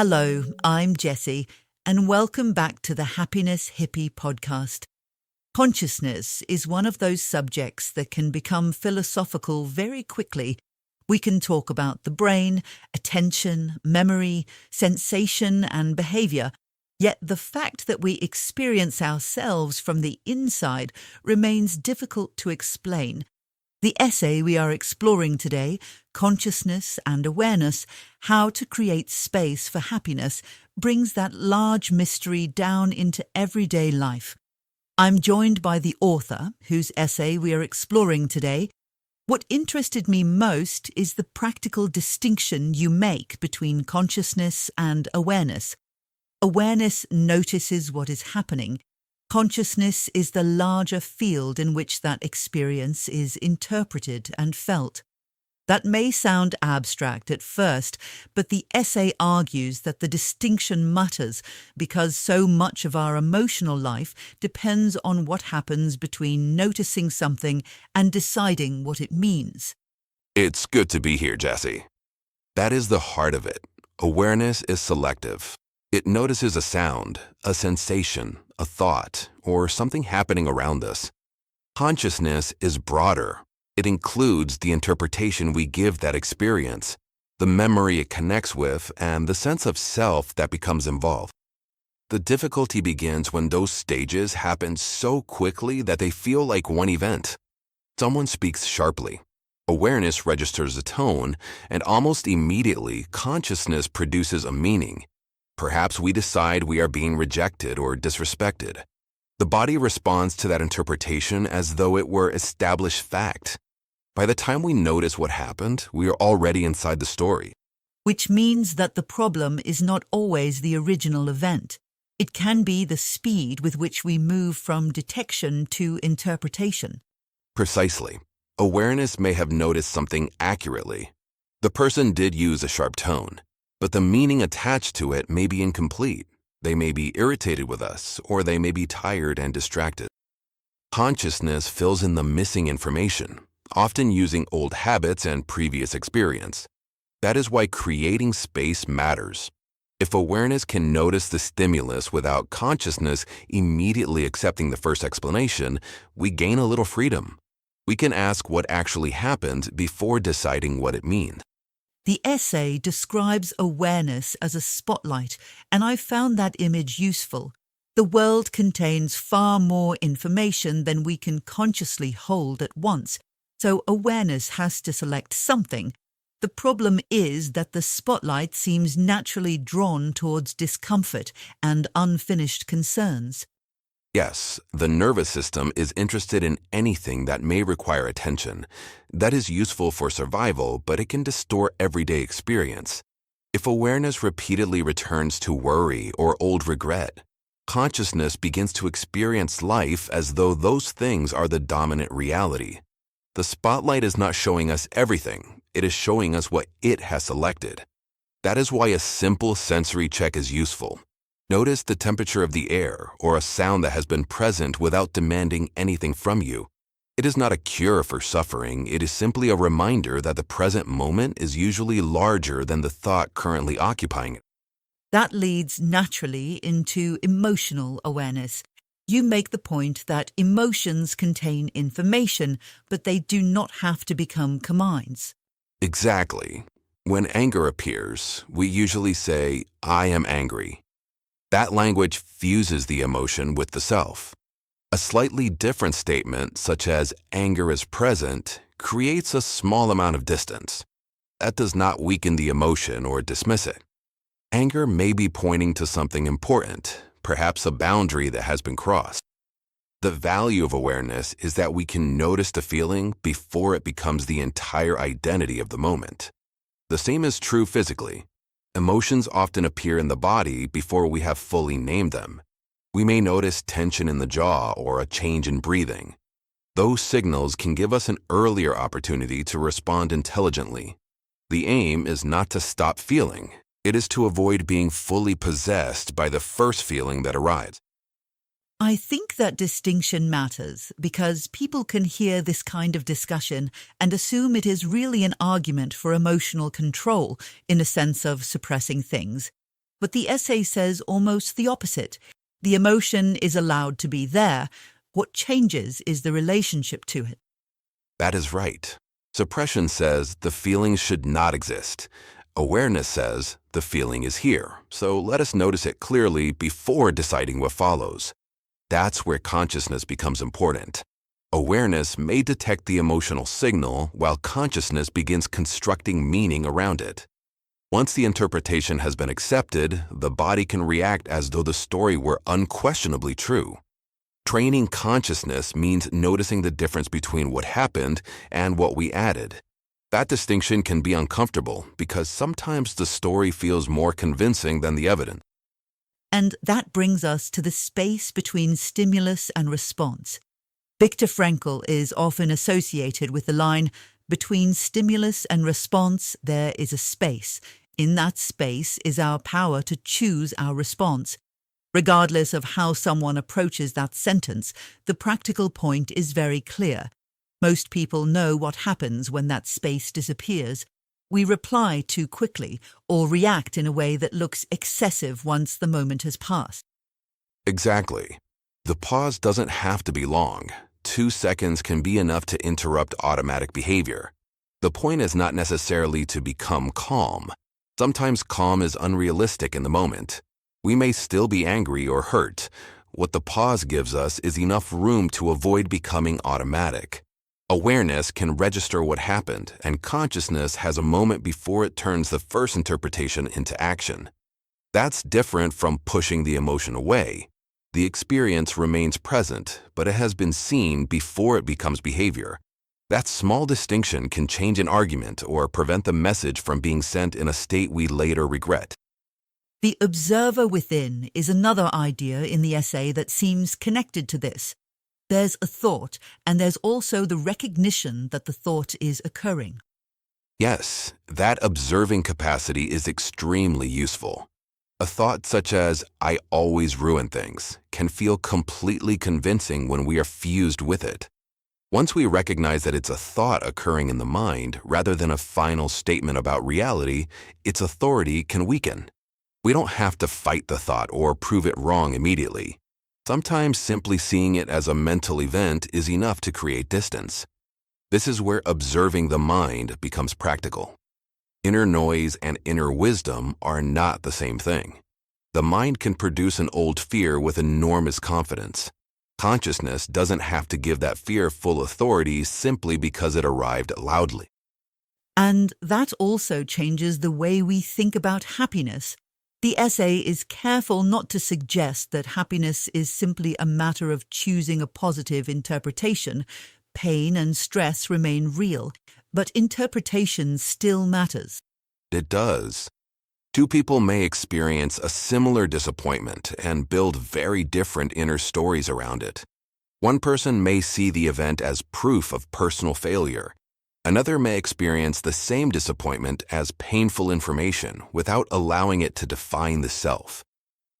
Hello, I'm Jessie, and welcome back to the Happiness Hippi podcast. Consciousness is one of those subjects that can become philosophical very quickly. We can talk about the brain, attention, memory, sensation, and behavior, yet the fact that we experience ourselves from the inside remains difficult to explain. The essay we are exploring today, Consciousness and Awareness, How to Create Space for Happiness, brings that large mystery down into everyday life. I'm joined by the author, whose essay we are exploring today. What interested me most is the practical distinction you make between consciousness and awareness. Awareness notices what is happening. Consciousness is the larger field in which that experience is interpreted and felt. That may sound abstract at first, but the essay argues that the distinction matters because so much of our emotional life depends on what happens between noticing something and deciding what it means. It's good to be here, Jessie. That is the heart of it. Awareness is selective. It notices a sound, a sensation, a thought, or something happening around us. Consciousness is broader. It includes the interpretation we give that experience, the memory it connects with, and the sense of self that becomes involved. The difficulty begins when those stages happen so quickly that they feel like one event. Someone speaks sharply. Awareness registers a tone, and almost immediately, consciousness produces a meaning. Perhaps we decide we are being rejected or disrespected. The body responds to that interpretation as though it were established fact. By the time we notice what happened, we are already inside the story. Which means that the problem is not always the original event. It can be the speed with which we move from detection to interpretation. Precisely. Awareness may have noticed something accurately. The person did use a sharp tone, but the meaning attached to it may be incomplete. They may be irritated with us, or they may be tired and distracted. Consciousness fills in the missing information, often using old habits and previous experience. That is why creating space matters. If awareness can notice the stimulus without consciousness immediately accepting the first explanation, we gain a little freedom. We can ask what actually happened before deciding what it means. The essay describes awareness as a spotlight, and I found that image useful. The world contains far more information than we can consciously hold at once, so awareness has to select something. The problem is that the spotlight seems naturally drawn towards discomfort and unfinished concerns. Yes, the nervous system is interested in anything that may require attention. That is useful for survival, but it can distort everyday experience. If awareness repeatedly returns to worry or old regret, consciousness begins to experience life as though those things are the dominant reality. The spotlight is not showing us everything. It is showing us what it has selected. That is why a simple sensory check is useful. Notice the temperature of the air or a sound that has been present without demanding anything from you. It is not a cure for suffering. It is simply a reminder that the present moment is usually larger than the thought currently occupying it. That leads naturally into emotional awareness. You make the point that emotions contain information, but they do not have to become commands. Exactly. When anger appears, we usually say, "I am angry." That language fuses the emotion with the self. A slightly different statement, such as "anger is present," creates a small amount of distance. That does not weaken the emotion or dismiss it. Anger may be pointing to something important, perhaps a boundary that has been crossed. The value of awareness is that we can notice the feeling before it becomes the entire identity of the moment. The same is true physically. Emotions often appear in the body before we have fully named them. We may notice tension in the jaw or a change in breathing. Those signals can give us an earlier opportunity to respond intelligently. The aim is not to stop feeling. It is to avoid being fully possessed by the first feeling that arrives. I think that distinction matters because people can hear this kind of discussion and assume it is really an argument for emotional control in a sense of suppressing things. But the essay says almost the opposite. The emotion is allowed to be there. What changes is the relationship to it. That is right. Suppression says the feeling should not exist. Awareness says the feeling is here, so let us notice it clearly before deciding what follows. That's where consciousness becomes important. Awareness may detect the emotional signal while consciousness begins constructing meaning around it. Once the interpretation has been accepted, the body can react as though the story were unquestionably true. Training consciousness means noticing the difference between what happened and what we added. That distinction can be uncomfortable because sometimes the story feels more convincing than the evidence. And that brings us to the space between stimulus and response. Viktor Frankl is often associated with the line, "Between stimulus and response, there is a space. In that space is our power to choose our response." Regardless of how someone approaches that sentence, the practical point is very clear. Most people know what happens when that space disappears. We reply too quickly or react in a way that looks excessive once the moment has passed. Exactly. The pause doesn't have to be long. 2 seconds can be enough to interrupt automatic behavior. The point is not necessarily to become calm. Sometimes calm is unrealistic in the moment. We may still be angry or hurt. What the pause gives us is enough room to avoid becoming automatic. Awareness can register what happened, and consciousness has a moment before it turns the first interpretation into action. That's different from pushing the emotion away. The experience remains present, but it has been seen before it becomes behavior. That small distinction can change an argument or prevent the message from being sent in a state we later regret. The observer within is another idea in the essay that seems connected to this. There's a thought, and there's also the recognition that the thought is occurring. Yes, that observing capacity is extremely useful. A thought such as, "I always ruin things," can feel completely convincing when we are fused with it. Once we recognize that it's a thought occurring in the mind rather than a final statement about reality, its authority can weaken. We don't have to fight the thought or prove it wrong immediately. Sometimes simply seeing it as a mental event is enough to create distance. This is where observing the mind becomes practical. Inner noise and inner wisdom are not the same thing. The mind can produce an old fear with enormous confidence. Consciousness doesn't have to give that fear full authority simply because it arrived loudly. And that also changes the way we think about happiness. The essay is careful not to suggest that happiness is simply a matter of choosing a positive interpretation. Pain and stress remain real, but interpretation still matters. It does. Two people may experience a similar disappointment and build very different inner stories around it. One person may see the event as proof of personal failure. Another may experience the same disappointment as painful information without allowing it to define the self.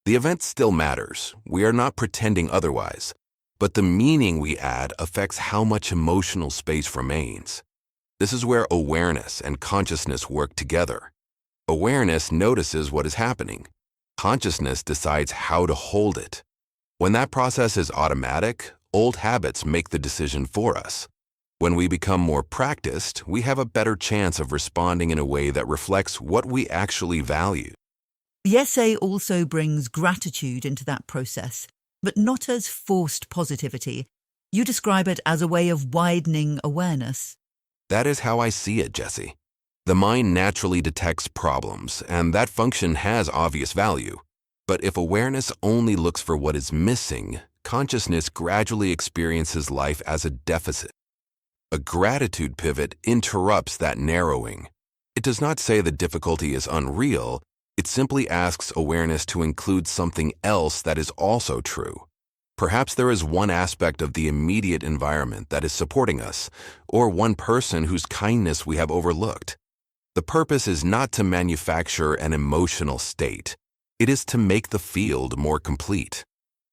The event still matters. We are not pretending otherwise. But the meaning we add affects how much emotional space remains. This is where awareness and consciousness work together. Awareness notices what is happening. Consciousness decides how to hold it. When that process is automatic, old habits make the decision for us. When we become more practiced, we have a better chance of responding in a way that reflects what we actually value. The essay also brings gratitude into that process, but not as forced positivity. You describe it as a way of widening awareness. That is how I see it, Jesse. The mind naturally detects problems, and that function has obvious value. But if awareness only looks for what is missing, consciousness gradually experiences life as a deficit. A gratitude pivot interrupts that narrowing. It does not say the difficulty is unreal, it simply asks awareness to include something else that is also true. Perhaps there is one aspect of the immediate environment that is supporting us, or one person whose kindness we have overlooked. The purpose is not to manufacture an emotional state. It is to make the field more complete.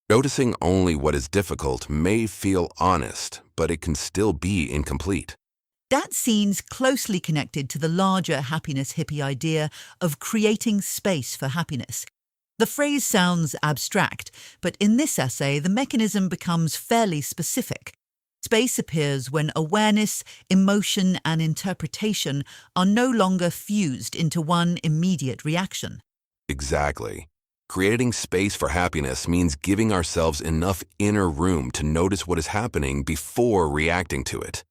Noticing only what is difficult may feel honest, but it can still be incomplete. That seems closely connected to the larger happiness hippie idea of creating space for happiness. The phrase sounds abstract, but in this essay, the mechanism becomes fairly specific. Space appears when awareness, emotion, and interpretation are no longer fused into one immediate reaction. Exactly. Creating space for happiness means giving ourselves enough inner room to notice what is happening before reacting to it.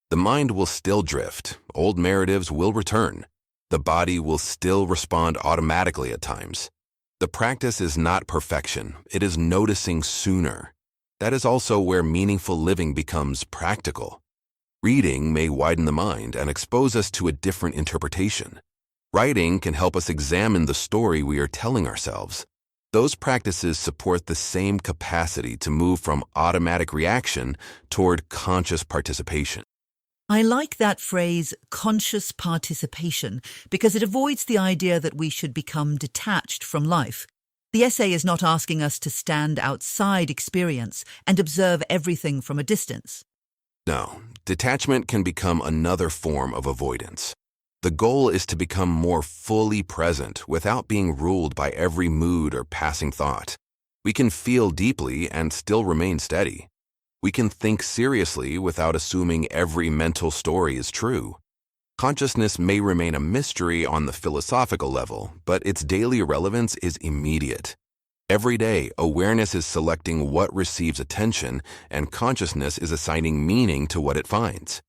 The mind will still drift, old narratives will return, the body will still respond automatically at times. The practice is not perfection, it is noticing sooner. That is also where meaningful living becomes practical. Reading may widen the mind and expose us to a different interpretation. Writing can help us examine the story we are telling ourselves. Those practices support the same capacity to move from automatic reaction toward conscious participation. I like that phrase, conscious participation, because it avoids the idea that we should become detached from life. The essay is not asking us to stand outside experience and observe everything from a distance. No, detachment can become another form of avoidance. The goal is to become more fully present without being ruled by every mood or passing thought. We can feel deeply and still remain steady. We can think seriously without assuming every mental story is true. Consciousness may remain a mystery on the philosophical level, but its daily relevance is immediate. Every day, awareness is selecting what receives attention, and consciousness is assigning meaning to what it finds.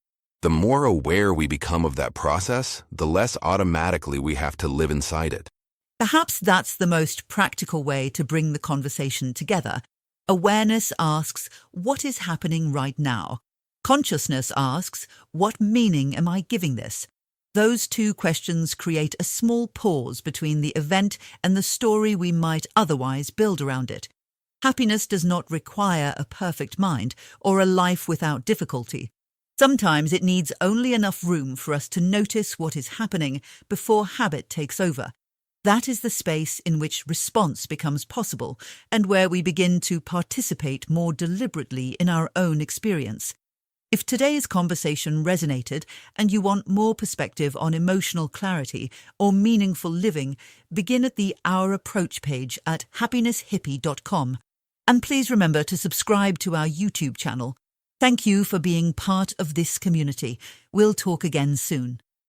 The more aware we become of that process, the less automatically we have to live inside it. Perhaps that's the most practical way to bring the conversation together. Awareness asks, what is happening right now? Consciousness asks, what meaning am I giving this? Those two questions create a small pause between the event and the story we might otherwise build around it. Happiness does not require a perfect mind or a life without difficulty. Sometimes it needs only enough room for us to notice what is happening before habit takes over. That is the space in which response becomes possible and where we begin to participate more deliberately in our own experience. If today's conversation resonated and you want more perspective on emotional clarity or meaningful living, begin at the Our Approach page at happinesshippie.com. And please remember to subscribe to our YouTube channel. Thank you for being part of this community. We'll talk again soon.